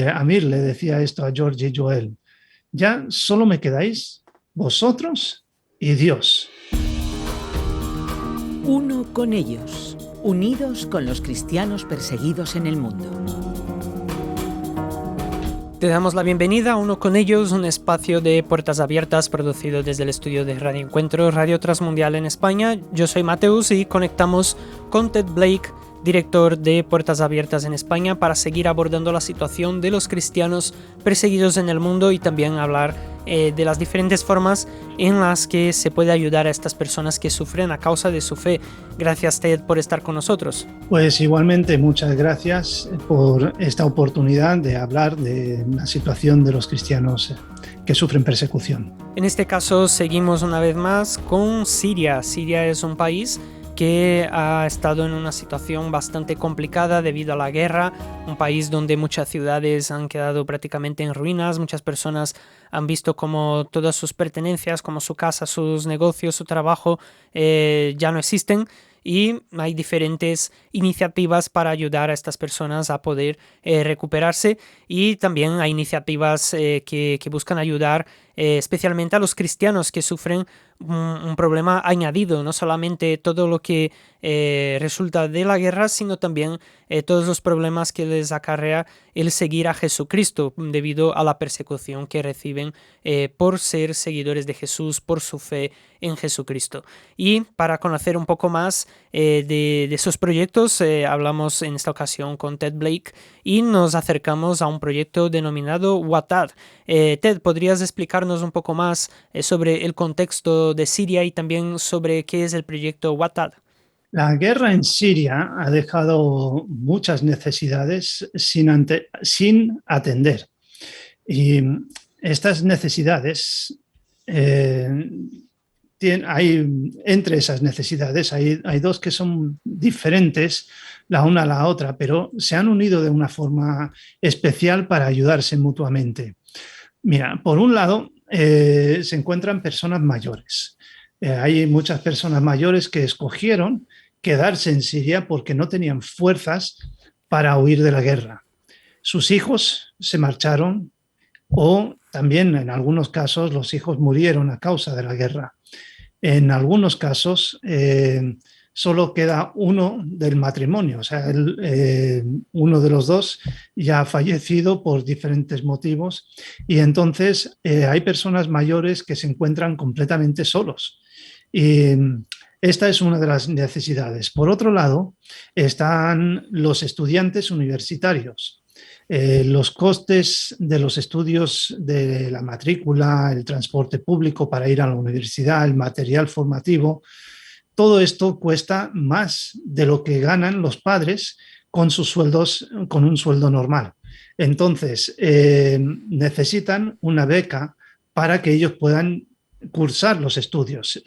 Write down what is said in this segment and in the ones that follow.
Amir le decía esto a George y Joel: ya solo me quedáis vosotros y Dios. Uno con ellos, unidos con los cristianos perseguidos en el mundo. Te damos la bienvenida a Uno con ellos, un espacio de puertas abiertas producido desde el estudio de Radio Encuentro, Radio Transmundial en España. Yo soy Mateus y conectamos con Ted Blake, director de Puertas Abiertas en España, para seguir abordando la situación de los cristianos perseguidos en el mundo y también hablar de las diferentes formas en las que se puede ayudar a estas personas que sufren a causa de su fe. Gracias, Ted, por estar con nosotros. Pues igualmente, muchas gracias por esta oportunidad de hablar de la situación de los cristianos que sufren persecución. En este caso, seguimos una vez más con Siria. Siria es un país que ha estado en una situación bastante complicada debido a la guerra, un país donde muchas ciudades han quedado prácticamente en ruinas, muchas personas han visto como todas sus pertenencias, como su casa, sus negocios, su trabajo ya no existen, y hay diferentes iniciativas para ayudar a estas personas a poder recuperarse, y también hay iniciativas que buscan ayudar especialmente a los cristianos que sufren un problema añadido, no solamente todo lo que resulta de la guerra, sino también todos los problemas que les acarrea el seguir a Jesucristo debido a la persecución que reciben por ser seguidores de Jesús, por su fe en Jesucristo. Y para conocer un poco más de esos proyectos, hablamos en esta ocasión con Ted Blake y nos acercamos a un proyecto denominado Watad. Ted, ¿podrías explicarnos un poco más sobre el contexto de Siria y también sobre qué es el proyecto Watad? La guerra en Siria ha dejado muchas necesidades sin atender. Y estas necesidades, entre esas necesidades hay dos que son diferentes la una a la otra, pero se han unido de una forma especial para ayudarse mutuamente. Mira, por un lado, se encuentran personas mayores. Hay muchas personas mayores que escogieron quedarse en Siria porque no tenían fuerzas para huir de la guerra. Sus hijos se marcharon o también en algunos casos los hijos murieron a causa de la guerra. En algunos casos solo queda uno del matrimonio, o sea, uno de los dos ya ha fallecido por diferentes motivos y entonces hay personas mayores que se encuentran completamente solos. Y esta es una de las necesidades. Por otro lado, están los estudiantes universitarios. Los costes de los estudios, de la matrícula, el transporte público para ir a la universidad, el material formativo, todo esto cuesta más de lo que ganan los padres con sus sueldos, con un sueldo normal. Entonces, necesitan una beca para que ellos puedan cursar los estudios.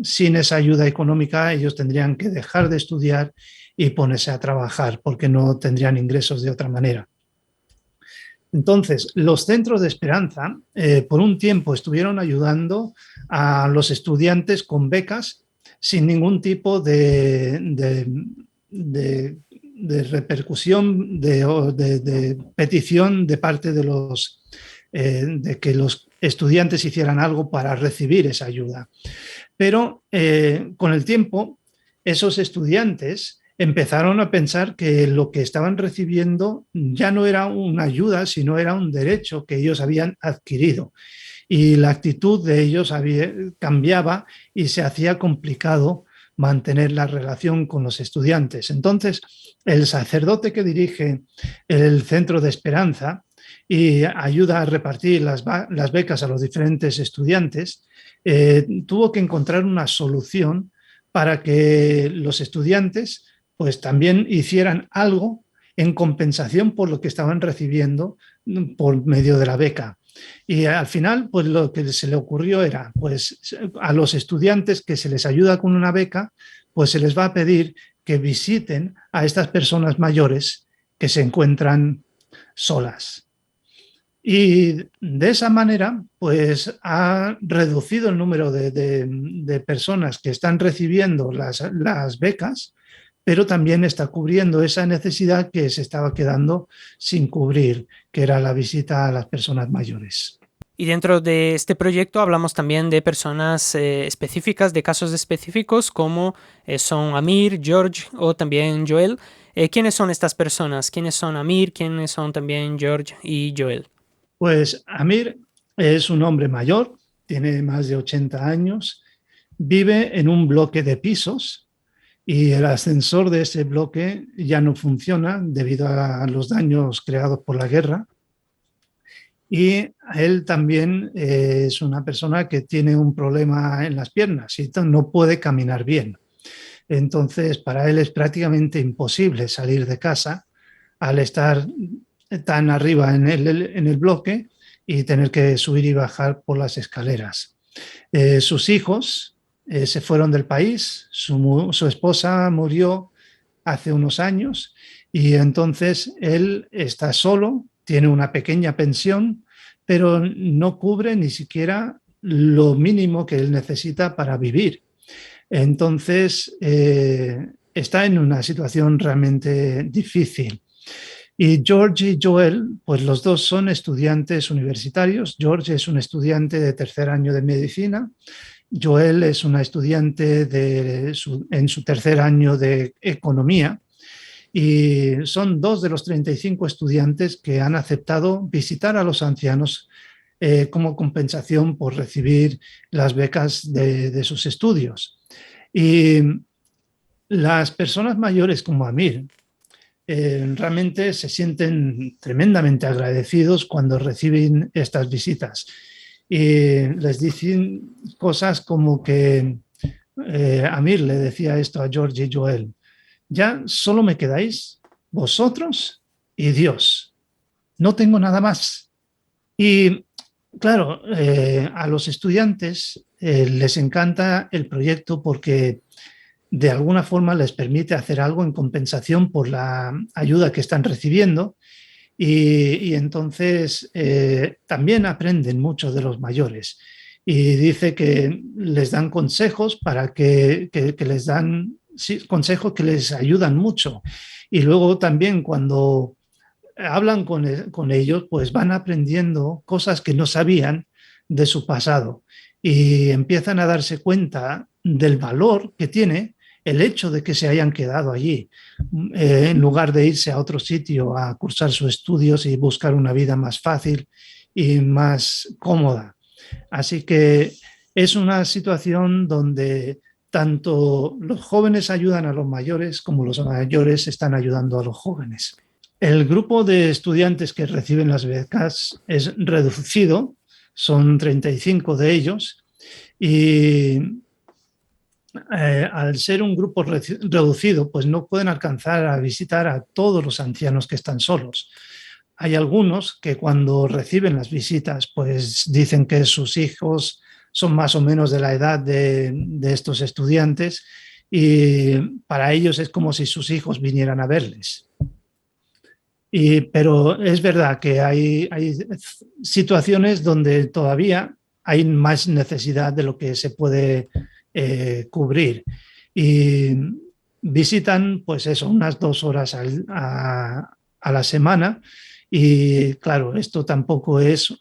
Sin esa ayuda económica, ellos tendrían que dejar de estudiar y ponerse a trabajar porque no tendrían ingresos de otra manera. Entonces, los centros de esperanza por un tiempo estuvieron ayudando a los estudiantes con becas sin ningún tipo de repercusión, de petición de parte de que los estudiantes hicieran algo para recibir esa ayuda. Pero con el tiempo, esos estudiantes empezaron a pensar que lo que estaban recibiendo ya no era una ayuda, sino era un derecho que ellos habían adquirido. Y la actitud de ellos cambiaba y se hacía complicado mantener la relación con los estudiantes. Entonces, el sacerdote que dirige el Centro de Esperanza y ayuda a repartir las becas a los diferentes estudiantes, tuvo que encontrar una solución para que los estudiantes pues también hicieran algo en compensación por lo que estaban recibiendo por medio de la beca. Y al final, pues lo que se le ocurrió era, pues a los estudiantes que se les ayuda con una beca, pues se les va a pedir que visiten a estas personas mayores que se encuentran solas. Y de esa manera, pues ha reducido el número de personas que están recibiendo las becas, pero también está cubriendo esa necesidad que se estaba quedando sin cubrir, que era la visita a las personas mayores. Y dentro de este proyecto hablamos también de personas específicas, de casos específicos como son Amir, George o también Joel. ¿Quiénes son estas personas? ¿Quiénes son Amir? ¿Quiénes son también George y Joel? Pues Amir es un hombre mayor, tiene más de 80 años, vive en un bloque de pisos y el ascensor de ese bloque ya no funciona debido a los daños creados por la guerra. Y él también es una persona que tiene un problema en las piernas y no puede caminar bien. Entonces, para él es prácticamente imposible salir de casa al estar tan arriba en el bloque y tener que subir y bajar por las escaleras. Sus hijos se fueron del país, su esposa murió hace unos años y entonces él está solo, tiene una pequeña pensión, pero no cubre ni siquiera lo mínimo que él necesita para vivir. Entonces, está en una situación realmente difícil. Y George y Joel, pues los dos son estudiantes universitarios. George es un estudiante de tercer año de medicina. Joel es una estudiante en su tercer año de economía. Y son dos de los 35 estudiantes que han aceptado visitar a los ancianos como compensación por recibir las becas de sus estudios. Y las personas mayores como Amir realmente se sienten tremendamente agradecidos cuando reciben estas visitas. Y les dicen cosas como que Amir le decía esto a George y Joel: ya solo me quedáis vosotros y Dios. No tengo nada más. Y claro, a los estudiantes les encanta el proyecto porque de alguna forma les permite hacer algo en compensación por la ayuda que están recibiendo y entonces también aprenden mucho de los mayores. Y dice que les dan consejos para que les dan consejos que les ayudan mucho. Y luego también cuando hablan con ellos, pues van aprendiendo cosas que no sabían de su pasado y empiezan a darse cuenta del valor que tiene el hecho de que se hayan quedado allí, en lugar de irse a otro sitio a cursar sus estudios y buscar una vida más fácil y más cómoda. Así que es una situación donde tanto los jóvenes ayudan a los mayores como los mayores están ayudando a los jóvenes. El grupo de estudiantes que reciben las becas es reducido, son 35 de ellos, y al ser un grupo reducido, pues no pueden alcanzar a visitar a todos los ancianos que están solos. Hay algunos que cuando reciben las visitas, pues dicen que sus hijos son más o menos de la edad de estos estudiantes y para ellos es como si sus hijos vinieran a verles. Pero es verdad que hay situaciones donde todavía hay más necesidad de lo que se puede cubrir. Y visitan, pues eso, unas 2 horas a la semana. Y claro, esto tampoco es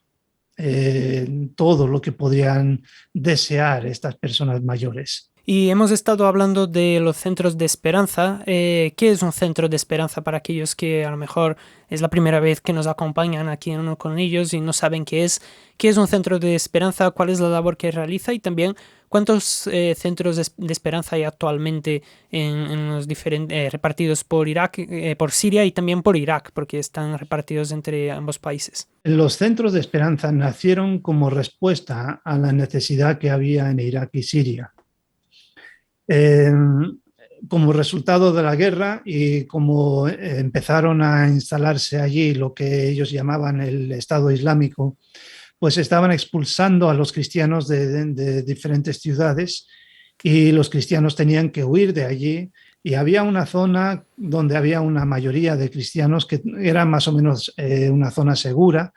todo lo que podrían desear estas personas mayores. Y hemos estado hablando de los centros de esperanza. ¿Qué es un centro de esperanza para aquellos que a lo mejor es la primera vez que nos acompañan aquí en Uno con Ellos y no saben qué es? ¿Qué es un centro de esperanza? ¿Cuál es la labor que realiza? Y también, ¿cuántos centros de esperanza hay actualmente en los diferentes repartidos por Irak, por Siria y también por Irak, porque están repartidos entre ambos países? Los centros de esperanza nacieron como respuesta a la necesidad que había en Irak y Siria. Como resultado de la guerra y como empezaron a instalarse allí lo que ellos llamaban el Estado Islámico, pues estaban expulsando a los cristianos de diferentes ciudades y los cristianos tenían que huir de allí y había una zona donde había una mayoría de cristianos que era más o menos una zona segura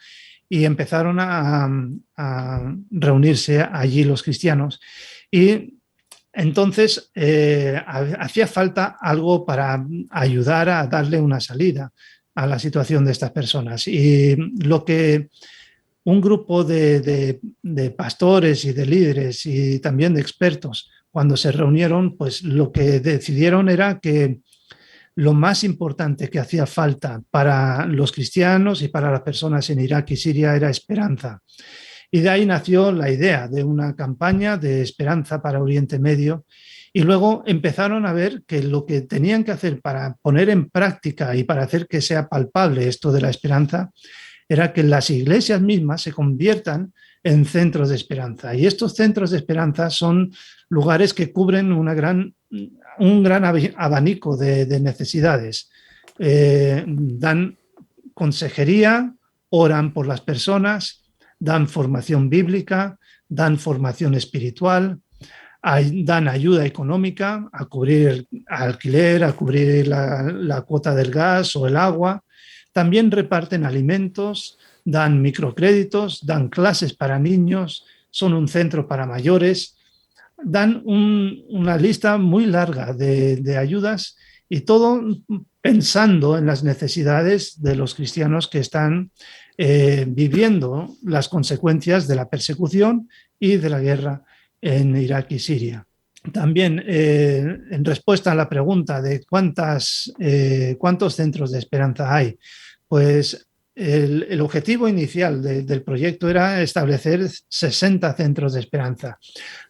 y empezaron a reunirse allí los cristianos y Entonces, hacía falta algo para ayudar a darle una salida a la situación de estas personas. Y lo que un grupo de pastores y de líderes y también de expertos, cuando se reunieron, pues lo que decidieron era que lo más importante que hacía falta para los cristianos y para las personas en Irak y Siria era esperanza. Y de ahí nació la idea de una campaña de esperanza para Oriente Medio. Y luego empezaron a ver que lo que tenían que hacer para poner en práctica y para hacer que sea palpable esto de la esperanza era que las iglesias mismas se conviertan en centros de esperanza. Y estos centros de esperanza son lugares que cubren un gran abanico de necesidades. Dan consejería, oran por las personas, dan formación bíblica, dan formación espiritual, dan ayuda económica a cubrir el alquiler, a cubrir la cuota del gas o el agua. También reparten alimentos, dan microcréditos, dan clases para niños, son un centro para mayores, dan una lista muy larga de ayudas y todo pensando en las necesidades de los cristianos que están viviendo las consecuencias de la persecución y de la guerra en Irak y Siria. También, en respuesta a la pregunta de cuántos centros de esperanza hay, pues el objetivo inicial del proyecto era establecer 60 centros de esperanza.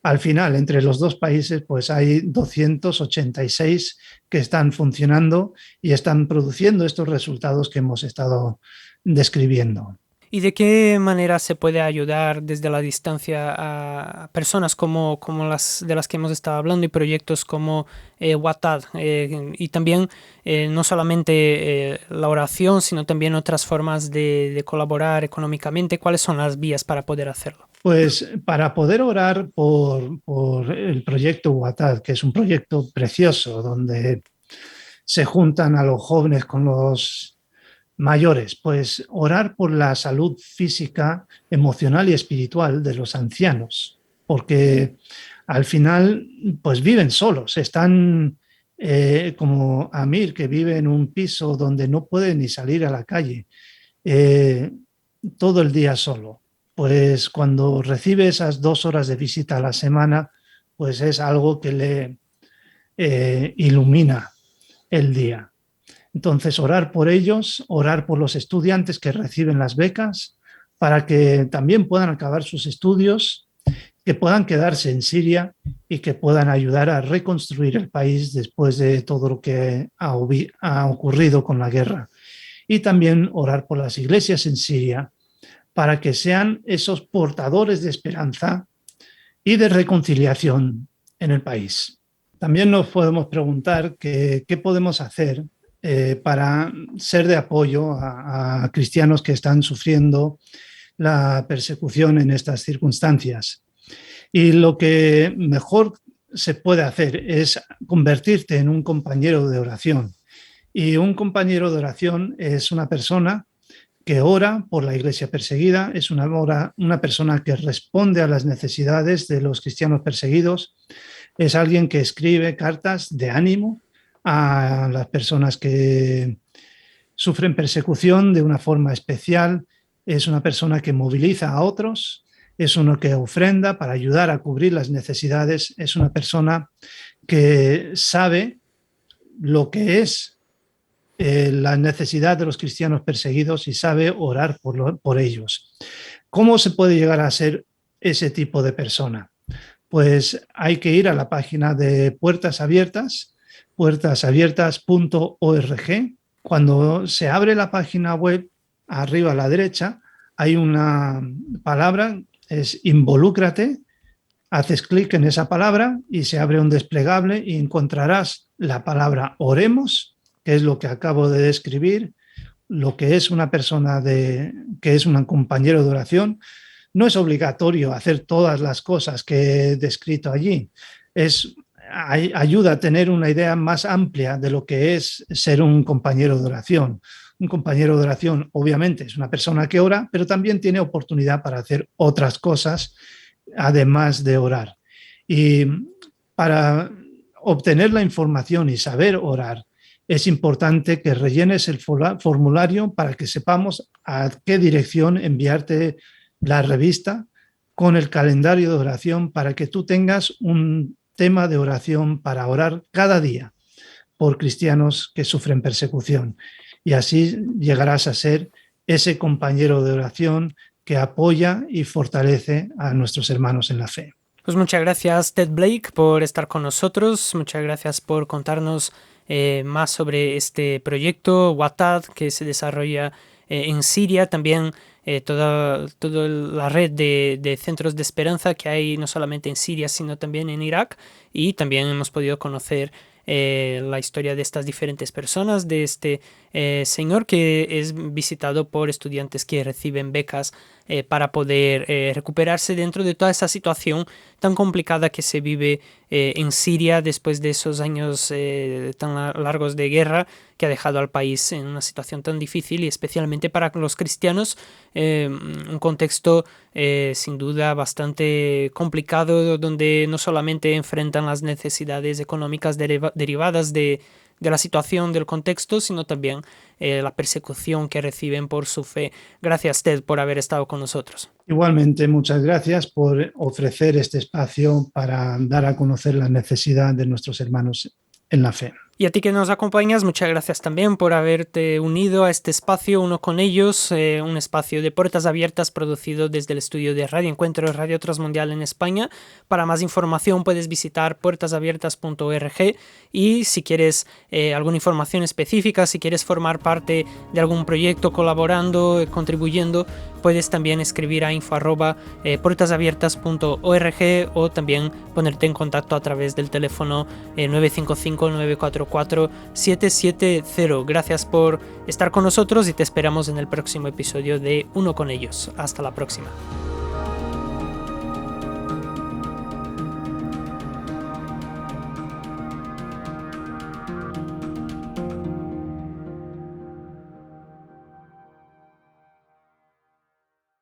Al final, entre los dos países, pues hay 286 que están funcionando y están produciendo estos resultados que hemos estado describiendo. ¿Y de qué manera se puede ayudar desde la distancia a personas como las de las que hemos estado hablando y proyectos como Watad? Y también no solamente la oración, sino también otras formas de colaborar económicamente. ¿Cuáles son las vías para poder hacerlo? Pues para poder orar por el proyecto Watad, que es un proyecto precioso donde se juntan a los jóvenes con los mayores, pues orar por la salud física, emocional y espiritual de los ancianos, porque al final pues viven solos, están como Amir, que vive en un piso donde no puede ni salir a la calle todo el día solo. Pues cuando recibe esas 2 horas de visita a la semana, pues es algo que le ilumina el día. Entonces, orar por ellos, orar por los estudiantes que reciben las becas, para que también puedan acabar sus estudios, que puedan quedarse en Siria y que puedan ayudar a reconstruir el país después de todo lo que ha ocurrido con la guerra. Y también orar por las iglesias en Siria, para que sean esos portadores de esperanza y de reconciliación en el país. También nos podemos preguntar qué podemos hacer para ser de apoyo a cristianos que están sufriendo la persecución en estas circunstancias. Y lo que mejor se puede hacer es convertirte en un compañero de oración. Y un compañero de oración es una persona que ora por la iglesia perseguida, es una persona que responde a las necesidades de los cristianos perseguidos, es alguien que escribe cartas de ánimo a las personas que sufren persecución de una forma especial, es una persona que moviliza a otros, es uno que ofrenda para ayudar a cubrir las necesidades, es una persona que sabe lo que es la necesidad de los cristianos perseguidos y sabe orar por ellos. ¿Cómo se puede llegar a ser ese tipo de persona? Pues hay que ir a la página de Puertas Abiertas, puertasabiertas.org. Cuando se abre la página web, arriba a la derecha, hay una palabra, es involúcrate. Haces clic en esa palabra y se abre un desplegable y encontrarás la palabra oremos, que es lo que acabo de describir, lo que es una persona que es un compañero de oración. No es obligatorio hacer todas las cosas que he descrito allí. Ayuda a tener una idea más amplia de lo que es ser un compañero de oración. Un compañero de oración, obviamente, es una persona que ora, pero también tiene oportunidad para hacer otras cosas, además de orar. Y Para obtener la información y saber orar, es importante que rellenes el formulario para que sepamos a qué dirección enviarte la revista con el calendario de oración para que tú tengas un tema de oración para orar cada día por cristianos que sufren persecución. Y así llegarás a ser ese compañero de oración que apoya y fortalece a nuestros hermanos en la fe. Pues muchas gracias, Ted Blake, por estar con nosotros. Muchas gracias por contarnos más sobre este proyecto Watad que se desarrolla en Siria. También toda la red de centros de esperanza que hay no solamente en Siria, sino también en Irak. Y también hemos podido conocer la historia de estas diferentes personas, de este señor que es visitado por estudiantes que reciben becas para poder recuperarse dentro de toda esa situación tan complicada que se vive en Siria después de esos años tan largos de guerra que ha dejado al país en una situación tan difícil y especialmente para los cristianos un contexto sin duda bastante complicado donde no solamente enfrentan las necesidades económicas derivadas de la situación, del contexto, sino también la persecución que reciben por su fe. Gracias, Ted, por haber estado con nosotros. Igualmente, muchas gracias por ofrecer este espacio para dar a conocer la necesidad de nuestros hermanos en la fe. Y a ti que nos acompañas, muchas gracias también por haberte unido a este espacio, uno con ellos, un espacio de puertas abiertas producido desde el estudio de Radio Encuentro Radio Transmundial en España. Para más información puedes visitar puertasabiertas.org y si quieres alguna información específica, si quieres formar parte de algún proyecto colaborando, contribuyendo, puedes también escribir a info@puertasabiertas.org o también ponerte en contacto a través del teléfono 955-944-770. Gracias por estar con nosotros y te esperamos en el próximo episodio de Uno con ellos. Hasta la próxima.